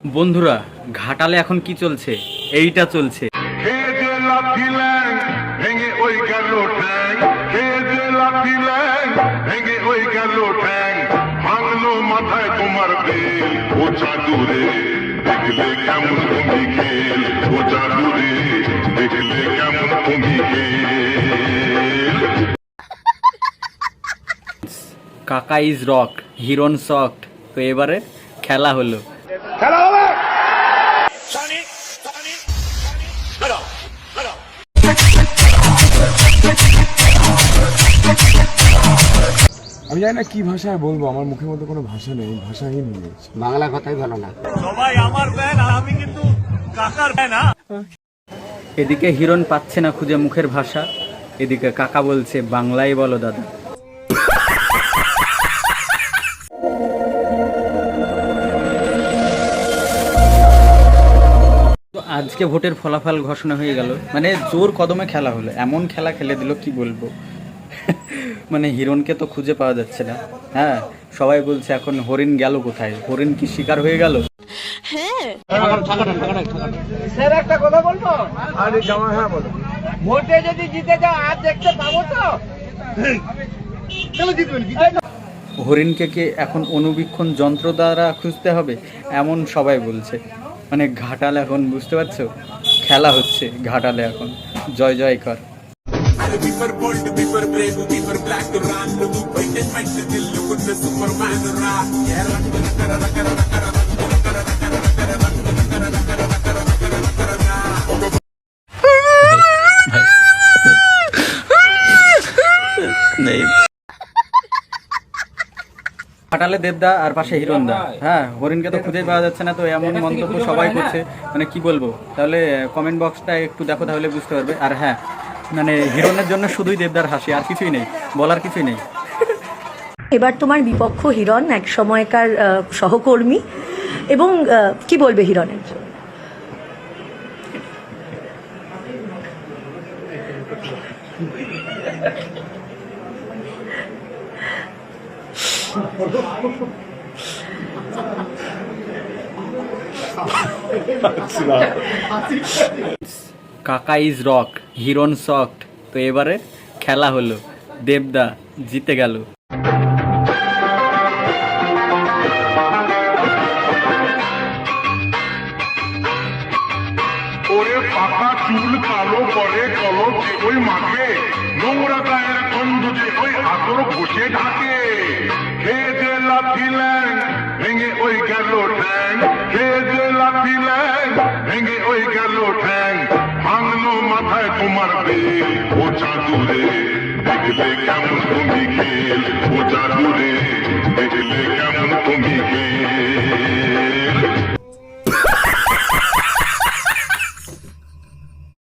বন্ধুরা, ঘাটালে এখন কি চলছে? এইটা চলছে। মাথায় তোমার বেল ও চাদুরে দেখলে কেমন তুমি খেল, ও চাদুরে দেখলে কেমন তুমি খেল। কাকা ইজ রক, হিরন সফট। তো এবারে খেলা হলো। আমি জানি না কি ভাষায় বলবো, আমার মুখের মধ্যে কোনো ভাষা নেই, ভাষাহীন হয়ে গেছে। বাংলা কথাই ভালো না। সবাই আমার ফ্যান আর আমি কিন্তু কাকার ফ্যান। এদিকে হিরন পাচ্ছে না খুঁজে মুখের ভাষা, এদিকে কাকা বলছে বাংলায় বলো দাদা। তো আজকে ভোটের ফলাফল ঘোষণা হয়ে গেল, মানে জোর কদমে খেলা হলো, এমন খেলা খেলে দিল কি বলবো। মানে হিরণকে তো খুঁজে পাওয়া যাচ্ছে না। হ্যাঁ, সবাই বলছে এখন হরিণ গেল কোথায়, হরিণ কি শিকার হয়ে গেল? স্যার একটা কথা বলবো, ভোটে যদি জিতে যাও আর দেখতে পাবো তো হরিণকে কি এখন অনুবীক্ষণ যন্ত্র দ্বারা খুঁজতে হবে এমন সবাই বলছে। মানে ঘাটাল এখন বুঝতে পারছো, খেলা হচ্ছে ঘাটালে এখন। জয় জয় কর। ঘাটালে দেবদা আর পাশে হিরণদা। হ্যাঁ, হরিণকে তো খুঁজে পাওয়া যাচ্ছে না, তো এমন মন্তব্য সবাই করছে। মানে কি বলবো, তাহলে কমেন্ট বক্সটা একটু দেখো, তাহলে বুঝতে পারবে। আর হ্যাঁ, মানে হিরণের জন্য শুধুই দেবদার হাসি, আর কিছুই নেই, বলার কিছুই নেই। এবার তোমার বিপক্ষ হিরণ, এক সময়কার সহকর্মী, এবং কি বলবে হিরণের? কাকা ইজ রক, হিরণ সফট। তো এবারে খেলা হলো, দেবদা জিতে গেল। ওরে পাকা চুল কালো করে কলম ওই মাঠে, নোংরা গায়ের গন্ধ যে ওই আতর বসে ঢাকে। খেয়ে যে লাঠি ল্যাং ভেঙে ওই গেল ঠ্যাং, খেয়ে যে লাঠি ল্যাং ভেঙে ওই গেল ঠ্যাং। ভাঙলো মাথায় তোমার বেল ও চাদুরে দেখলে কেমন তুমি